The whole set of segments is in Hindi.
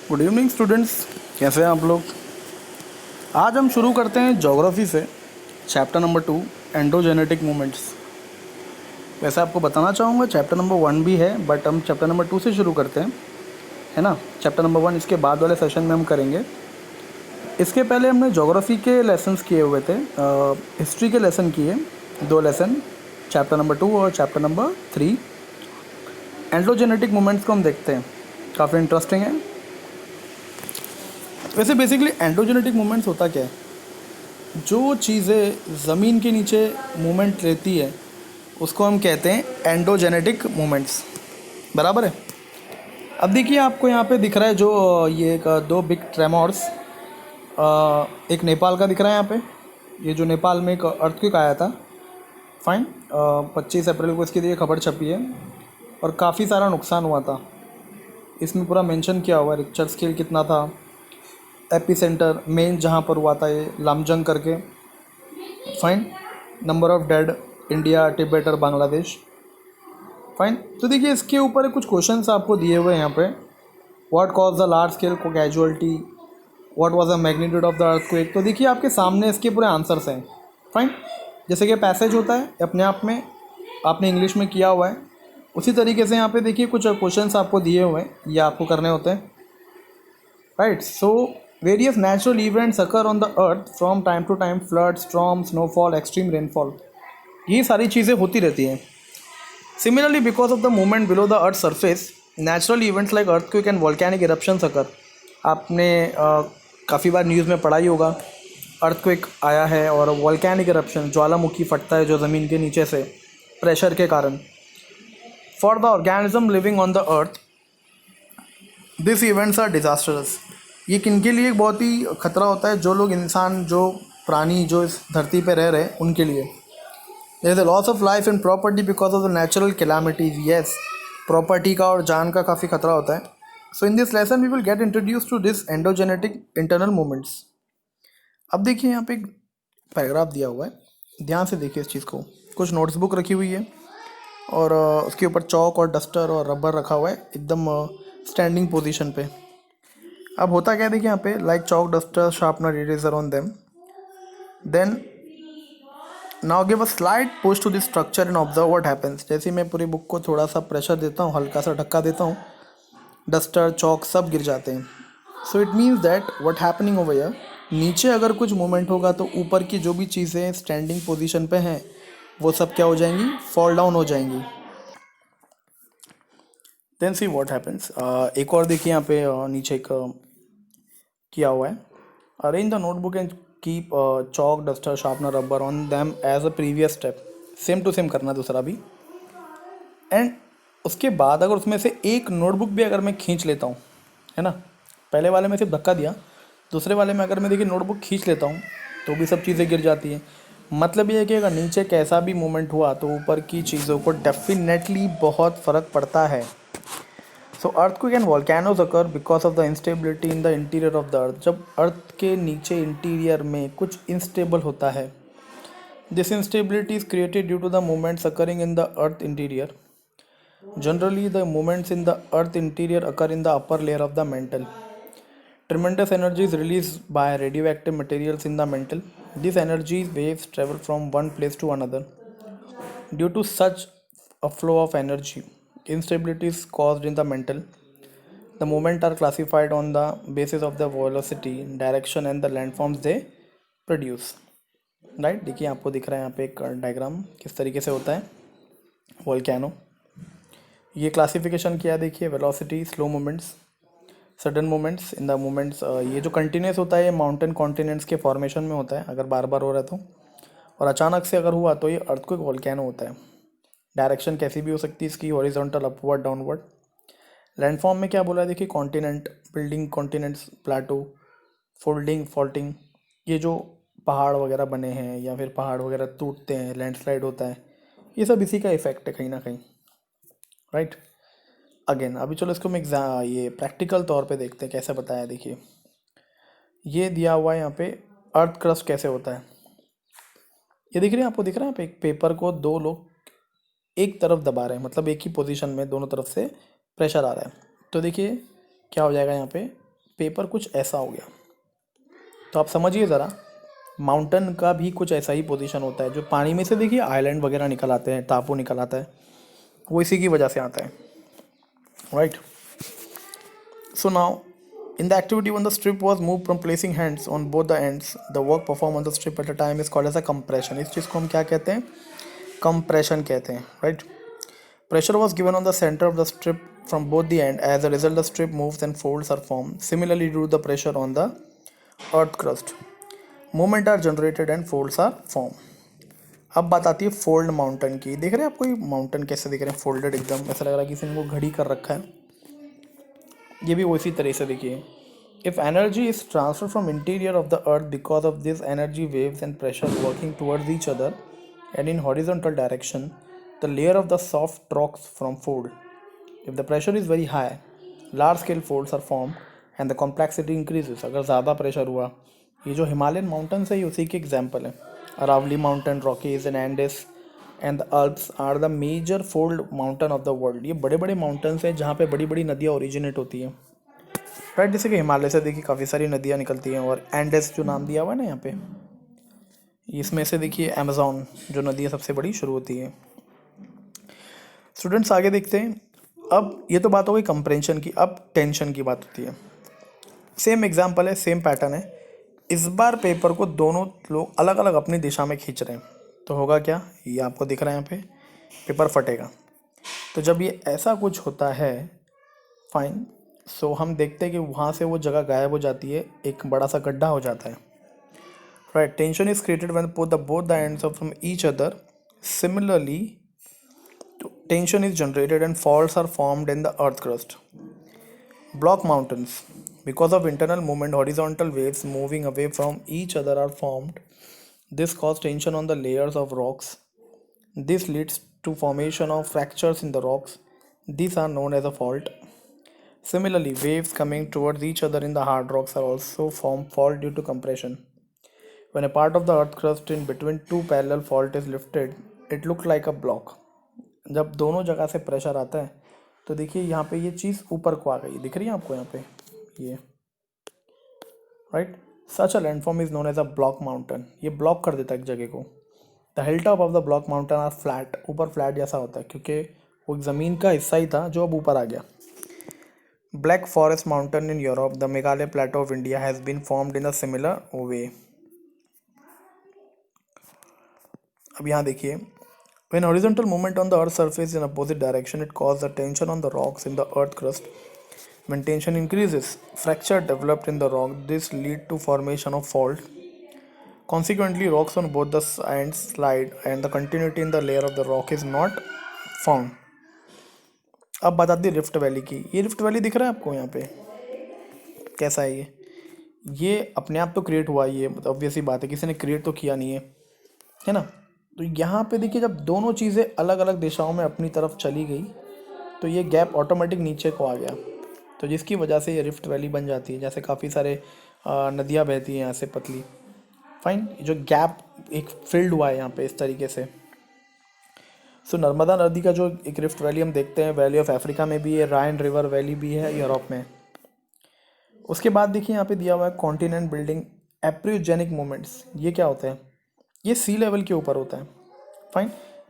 गुड इवनिंग स्टूडेंट्स, कैसे हैं आप लोग। आज हम शुरू करते हैं ज्योग्राफी से, चैप्टर नंबर 2 एंडोजेनेटिक मूवमेंट्स। वैसे आपको बताना चाहूँगा चैप्टर नंबर 1 भी है, बट हम चैप्टर नंबर 2 से शुरू करते हैं, है ना। चैप्टर नंबर 1 इसके बाद वाले सेशन में हम करेंगे। इसके पहले हमने ज्योग्राफी के लेसन्स किए हुए थे, हिस्ट्री के लेसन किए, 2 लेसन, चैप्टर नंबर 2 और चैप्टर नंबर 3। एंडोजेनेटिक मूवमेंट्स को हम देखते हैं, काफ़ी इंटरेस्टिंग है। वैसे बेसिकली एंडोजेनेटिक मूवमेंट्स होता क्या है? जो चीज़ें ज़मीन के नीचे मूवमेंट लेती है उसको हम कहते हैं एंडोजेनेटिक मूवमेंट्स, बराबर है। अब देखिए आपको यहाँ पे दिख रहा है जो ये एक 2 बिग ट्रेमोर्स, एक नेपाल का दिख रहा है यहाँ पे। ये जो नेपाल में एक अर्थक्वेक आया था, फाइन, 25 अप्रैल को इसकी ये खबर छपी है और काफ़ी सारा नुकसान हुआ था। इसमें पूरा मेंशन किया हुआ है रिक्टर स्केल कितना था, एपी सेंटर मेन जहाँ पर हुआ था ये लामजंग करके, fine, number of dead India, Tibet और बांग्लादेश, फाइन। तो देखिए इसके ऊपर कुछ क्वेश्चंस आपको दिए हुए हैं यहाँ पे। What cause the large scale casualty, what was the magnitude of the earthquake. तो देखिए आपके सामने इसके पूरे आंसर्स हैं, फाइन। जैसे कि पैसेज होता है अपने आप में, आपने इंग्लिश में किया हुआ है, उसी तरीके से यहाँ पे देखिए कुछ क्वेश्चंस आपको दिए हुए हैं, ये आपको करने होते हैं, right. So various natural events occur on the earth from time to time, flood, storm, snowfall, extreme rainfall, ये सारी चीज़ें होती रहती हैं। Similarly, because of the movement below the earth's surface, natural events like earthquake and volcanic eruptions occur। आपने काफ़ी बार न्यूज़ में पढ़ा ही होगा, अर्थक्वेक आया है और वॉल्केनिक eruption, ज्वालामुखी फटता है जो ज़मीन के नीचे से प्रेशर के कारण। For the organism living on the earth this events are disasters. ये किनके लिए बहुत ही खतरा होता है? जो लोग इंसान, जो प्राणी जो इस धरती पे रह रहे हैं उनके लिए। There is a loss of life and property because of the natural calamities. Yes, property का और जान का काफ़ी खतरा होता है। So in this lesson we will get introduce to this endogenetic internal movements. अब देखिए यहाँ पे एक पैराग्राफ दिया हुआ है, ध्यान से देखिए इस चीज़ को। कुछ नोट्सबुक रखी हुई है और उसके ऊपर चौक और डस्टर और रबर रखा हुआ है एकदम स्टैंडिंग पोजीशन पे। अब होता क्या है देखिए यहाँ पे, like chalk, duster, sharpener, eraser on them, then now give a slide push to this structure and observe what happens. जैसे मैं पूरी बुक को थोड़ा सा प्रेशर देता हूँ, हल्का सा धक्का देता हूँ, डस्टर, चौक सब गिर जाते हैं। So it means that what happening over here, नीचे अगर कुछ मूवमेंट होगा तो ऊपर की जो भी चीज़ें स्टैंडिंग पोजीशन पे हैं वो सब क्या हो जाएंगी, फॉल डाउन हो जाएंगी। Then see what happens. एक और देखिए यहाँ पे नीचे एक किया हुआ है, arrange the notebook and keep chalk, duster, sharpener, rubber on them as a previous step. Same to same करना दूसरा भी। एंड उसके बाद अगर उसमें से एक नोटबुक भी अगर मैं खींच लेता हूँ, है ना, पहले वाले में सिर्फ धक्का दिया, दूसरे वाले में अगर मैं देखिए नोटबुक खींच लेता हूँ तो भी सब चीज़ें गिर जाती हैं। मतलब ये है कि अगर नीचे कैसा भी मूवमेंट हुआ तो ऊपर की चीज़ों को डेफिनेटली बहुत फ़र्क पड़ता है। सो earthquake and volcanoes occur because of the instability in the interior of the earth। जब अर्थ के नीचे इंटीरियर में कुछ इंस्टेबल होता है, this instability is created due to the movements occurring in the earth interior। Generally the movements in the earth interior occur in the upper layer of the mantle। Tremendous energy is released by radioactive materials in the mantle। These energy waves travel from one place to another। Due to such a flow of energy, instability is caused in the mantle। The movements are classified on the basis of the velocity, direction and the landforms they produce। Right, देखिए आपको दिख रहा है यहाँ पे एक डायग्राम किस तरीके से होता है वोल्केनो। ये क्लासिफिकेशन किया देखिए, velocity, slow movements, sudden movements. In the movements, ये जो कंटिन्यूस होता है ये माउंटेन कॉन्टिनेंट्स के फॉर्मेशन में होता है अगर बार बार हो रहा है तो, और अचानक से अगर हुआ तो ये अर्थक्वेक वोल्केनो होता है। डायरेक्शन कैसी भी हो सकती है इसकी, हॉरिजॉन्टल, अपवर्ड, डाउनवर्ड। लैंडफॉर्म में क्या बोला है देखिए, continent, building, continents, Plato, folding, faulting. ये जो पहाड़ वगैरह बने हैं या फिर पहाड़ वगैरह टूटते हैं, लैंडस्लाइड होता है, ये सब इसी का इफेक्ट है कहीं ना कहीं, राइट। अगेन अभी चलो इसको हम ये प्रैक्टिकल तौर पे देखते हैं कैसे बताया। देखिए ये दिया हुआ है यहाँ पे, अर्थ क्रस्ट कैसे होता है। ये दिख रही है आपको, दिख रहा है यहाँ पे एक पेपर को 2 लोग एक तरफ दबा रहे हैं, मतलब एक ही पोजीशन में दोनों तरफ से प्रेशर आ रहा है। तो देखिए क्या हो जाएगा यहाँ पे, पेपर कुछ ऐसा हो गया। तो आप समझिए ज़रा, माउंटेन का भी कुछ ऐसा ही पोजीशन होता है। जो पानी में से देखिए आइलैंड वगैरह निकल आते हैं, टापू निकल आता है, वो इसी की वजह से आता है, right. So now, in the activity when the strip was moved from placing hands on both the ends, the work performed on the strip at a time is called as a compression. इस चीज़ को हम क्या कहते हैं? Compression कहते हैं, right? Pressure was given on the center of the strip from both the end. As a result, the strip moves and folds are formed. Similarly, due to the pressure on the earth crust, movement are generated and folds are formed. अब बात आती है फोल्ड माउंटेन की। देख रहे हैं आपको ये माउंटेन कैसे दिख रहे हैं? फोल्डेड एकदम, ऐसा लग रहा है किसी ने वो घड़ी कर रखा है। ये भी उसी तरह से देखिए। If energy is transfer from interior of the earth because of this energy waves and pressure working towards each other and in horizontal direction, the layer of the soft rocks from fold. If the pressure is very high, large scale folds are form and the complexity increases. अगर ज़्यादा प्रेशर हुआ, ये जो हिमालयन माउंटेन्स है ये उसी के एग्जाम्पल है. Aravalli mountain, Rockies and Andes and the Alps are the major fold mountain of the world. ये बड़े बड़े माउंटेन्स हैं जहाँ पे बड़ी बड़ी नदियाँ ओरिजिनेट होती हैं, राइट. जैसे कि हिमालय से देखिए काफ़ी सारी नदियाँ निकलती हैं, और एंडेस जो नाम दिया हुआ है ना यहाँ पे, इसमें से देखिए अमेज़ॉन जो नदी है सबसे बड़ी शुरू होती है. स्टूडेंट्स आगे देखते हैं. अब ये तो बात हो गई कंप्रेंशन की, अब टेंशन की बात होती है. सेम एग्जाम्पल है, सेम पैटर्न है. इस बार पेपर को दोनों लोग अलग अलग अपनी दिशा में खींच रहे हैं, तो होगा क्या? ये आपको दिख रहा है यहाँ पे, पेपर फटेगा. तो जब ये ऐसा कुछ होता है, फाइन, सो हम देखते हैं कि वहाँ से वो जगह गायब हो जाती है, एक बड़ा सा गड्ढा हो जाता है, right. Tension is created when both the ends of from each other. Similarly, tension is generated and faults are formed in the earth crust. Block mountains. Because of internal movement, horizontal waves moving away from each other are formed. This causes tension on the layers of rocks. This leads to formation of fractures in the rocks. These are known as a fault. Similarly, waves coming towards each other in the hard rocks are also formed fault due to compression. When a part of the earth crust in between two parallel fault is lifted, it looks like a block. जब दोनों जगह से प्रेशर आता है तो देखिए यहाँ पे ये चीज़ ऊपर को आ गई, दिख रही है आपको यहाँ पे ये, right. Such a landform is known as a block mountain. ये ब्लॉक कर देता है एक जगह को. The hill top of the block mountain are flat. ऊपर फ्लैट जैसा होता है क्योंकि वो ज़मीन का हिस्सा ही था जो अब ऊपर आ गया. Black forest mountain in Europe, the Meghalaya plateau of India has been formed in a similar way. अब यहाँ देखिए, when horizontal movement on the earth's surface in opposite direction, it causes a tension on the rocks in the earth crust. When tension increases, fracture developed in the rock. This lead to formation of fault. Consequently, rocks on both the ends slide and the continuity in the layer of the rock is not found. अब बात आती है रिफ्ट वैली की. ये रिफ्ट वैली दिख रहा है आपको यहाँ पे, कैसा है ये अपने आप तो क्रिएट हुआ, ये ऑब्वियस ही बात है, किसी ने क्रिएट तो किया नहीं है ना. तो यहाँ पे देखिए, जब दोनों चीज़ें अलग अलग दिशाओं में अपनी तरफ चली गई तो ये गैप ऑटोमेटिक नीचे को आ गया, तो जिसकी वजह से ये रिफ्ट वैली बन जाती है. जैसे काफ़ी सारे नदियाँ बहती हैं यहाँ से पतली, फाइन, जो गैप एक फिल्ड हुआ है यहाँ पे इस तरीके से. सो नर्मदा नदी का जो एक रिफ्ट वैली हम देखते हैं, वैली ऑफ अफ्रीका में भी है, राइन रिवर वैली भी है यूरोप में. उसके बाद देखिए यहाँ पे दिया हुआ है कॉन्टिनेंट बिल्डिंग एप्रियोजेनिक मूवमेंट्स. ये क्या होते हैं? ये सी लेवल के ऊपर होता है, fine.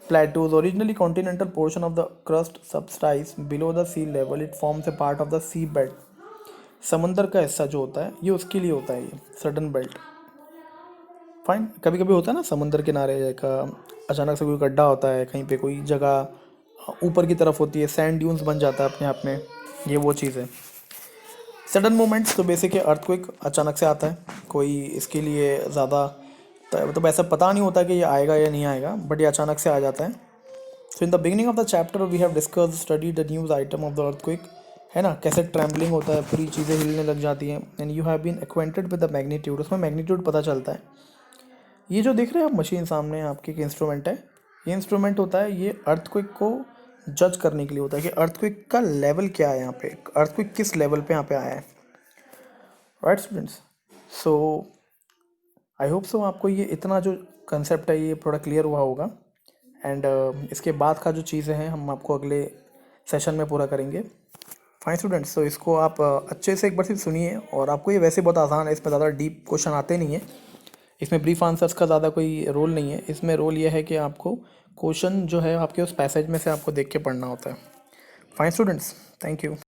Plateaus, originally continental portion of the crust subsides below the sea level. It forms a part of the sea belt. समंदर का हिस्सा जो होता है ये उसके लिए होता है, ये सडन बेल्ट, फाइन. कभी कभी होता है ना समुंदर किनारे एक अचानक से कोई गड्ढा होता है, कहीं पे कोई जगह ऊपर की तरफ होती है, सैंड ड्यून्स बन जाता है अपने आप में, ये वो चीज़ है. सडन मूवमेंट्स तो बेसिक अर्थक्वेक अचानक से आता है, कोई इसके लिए ज़्यादा मतलब ऐसा पता नहीं होता कि ये आएगा या नहीं आएगा, बट ये अचानक से आ जाता है. So in the beginning of the chapter we have discuss study the news item of the earthquake, है ना, कैसे ट्रैम्बलिंग होता है, पूरी चीज़ें हिलने लग जाती हैं. And you have been acquainted with the magnitude. उसमें मैग्नीट्यूड पता चलता है. ये जो देख रहे हैं आप मशीन सामने आपके, एक इंस्ट्रूमेंट है. ये इंस्ट्रूमेंट होता है, ये अर्थक्वेक को जज करने के लिए होता है कि अर्थक्वेक का लेवल क्या है, यहाँ पे अर्थक्वेक किस लेवल पे यहाँ पे आया है, right students. So I hope so आपको ये इतना जो कंसेप्ट है ये थोड़ा क्लियर हुआ होगा. एंड इसके बाद का जो चीज़ें हैं हम आपको अगले सेशन में पूरा करेंगे. फाइन स्टूडेंट्स, तो इसको आप अच्छे से एक बार सिर्फ सुनिए, और आपको ये वैसे बहुत आसान है, इसमें ज़्यादा डीप क्वेश्चन आते नहीं है, इसमें ब्रीफ आंसर्स का ज़्यादा कोई रोल नहीं है। इसमें रोल ये है कि आपको क्वेश्चन जो है आपके उस पैसेज में से आपको देख के पढ़ना होता है। Fine students, thank you.